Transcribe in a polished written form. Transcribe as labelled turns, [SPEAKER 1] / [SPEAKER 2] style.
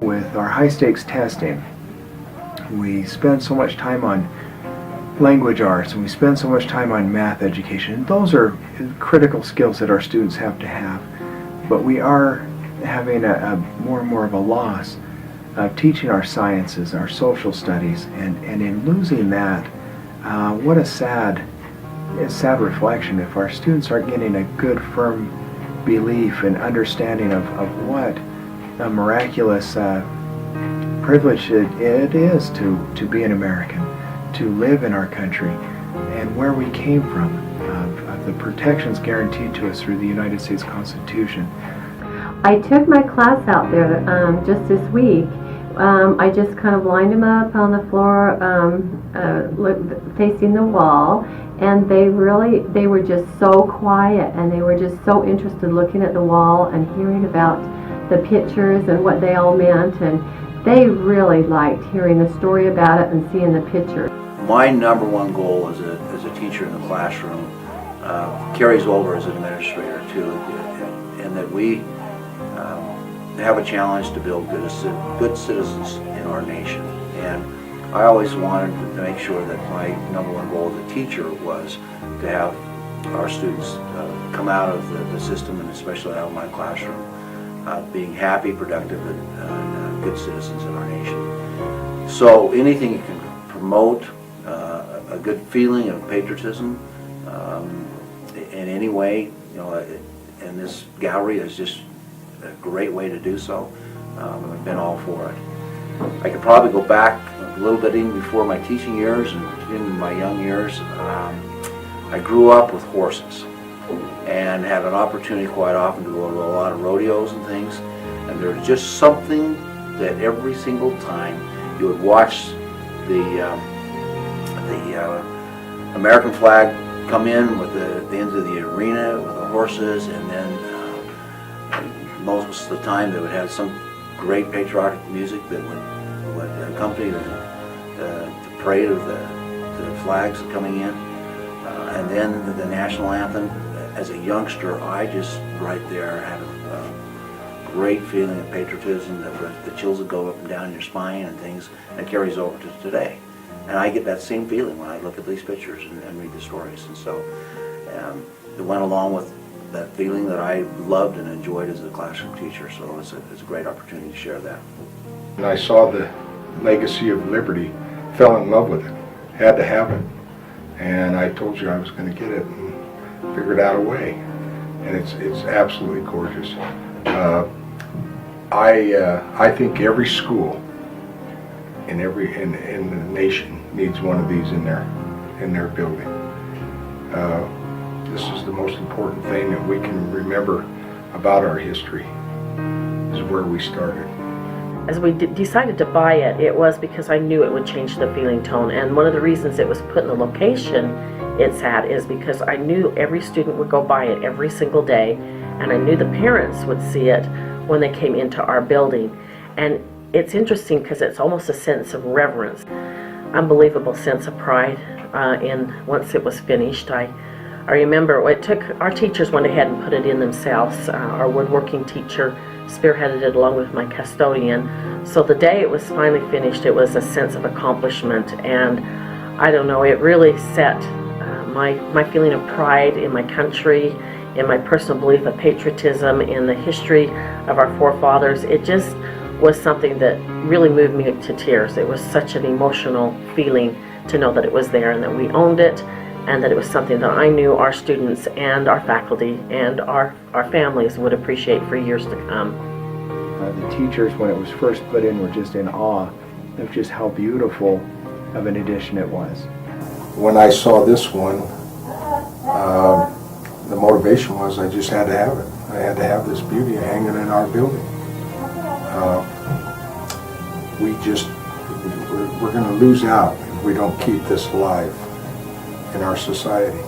[SPEAKER 1] With our high-stakes testing, we spend so much time on language arts and we spend so much time on math education. Those are critical skills that our students have to have. But we are having a more and more of a loss of teaching our sciences, our social studies, and in losing that, what a sad reflection if our students aren't getting a good, firm belief and understanding of what a miraculous privilege it is to be an American, to live in our country, and where we came from, of the protections guaranteed to us through the United States Constitution.
[SPEAKER 2] I took my class out there just this week. I just kind of lined them up on the floor, facing the wall, and they were just so quiet, and they were just so interested looking at the wall and hearing about the pictures and what they all meant, and they really liked hearing the story about it and seeing the picture.
[SPEAKER 3] My number one goal as a teacher in the classroom carries over as an administrator too, and that we have a challenge to build good citizens in our nation. And I always wanted to make sure that my number one goal as a teacher was to have our students come out of the system, and especially out of my classroom, being happy, productive, and good citizens in our nation. So anything you can promote a good feeling of patriotism in any way, and this gallery is just a great way to do so. I've been all for it. I could probably go back a little bit even before my teaching years and in my young years. I grew up with horses and had an opportunity quite often to go to a lot of rodeos and things, and there's just something that every single time you would watch the American flag come in with the end of the arena with the horses, and then most of the time they would have some great patriotic music that would accompany the parade of the flags coming in, and then the national anthem. As a youngster, I just right there had a great feeling of patriotism, that the chills would go up and down your spine and things, and it carries over to today. And I get that same feeling when I look at these pictures and read the stories. And so it went along with that feeling that I loved and enjoyed as a classroom teacher. So it's a great opportunity to share that.
[SPEAKER 4] And I saw the legacy of liberty, fell in love with it, had to have it. And I told you I was going to get it and figured out a way. And it's absolutely gorgeous. I think every school in the nation needs one of these in their building. This is the most important thing that we can remember about our history, is where we started.
[SPEAKER 5] As we decided to buy it, it was because I knew it would change the feeling tone, and one of the reasons it was put in the location it's at is because I knew every student would go by it every single day, and I knew the parents would see it when they came into our building. And it's interesting because it's almost a sense of reverence, unbelievable sense of pride once it was finished. I remember our teachers went ahead and put it in themselves. Our woodworking teacher spearheaded it along with my custodian. So the day it was finally finished, it was a sense of accomplishment, and I don't know, it really set my feeling of pride in my country, in my personal belief of patriotism, in the history of our forefathers. It just was something that really moved me to tears. It was such an emotional feeling to know that it was there and that we owned it, and that it was something that I knew our students and our faculty and our families would appreciate for years to come.
[SPEAKER 1] The teachers, when it was first put in, were just in awe of just how beautiful of an addition it was.
[SPEAKER 4] When I saw this one, the motivation was I just had to have it. I had to have this beauty hanging in our building. We're going to lose out if we don't keep this alive in our society.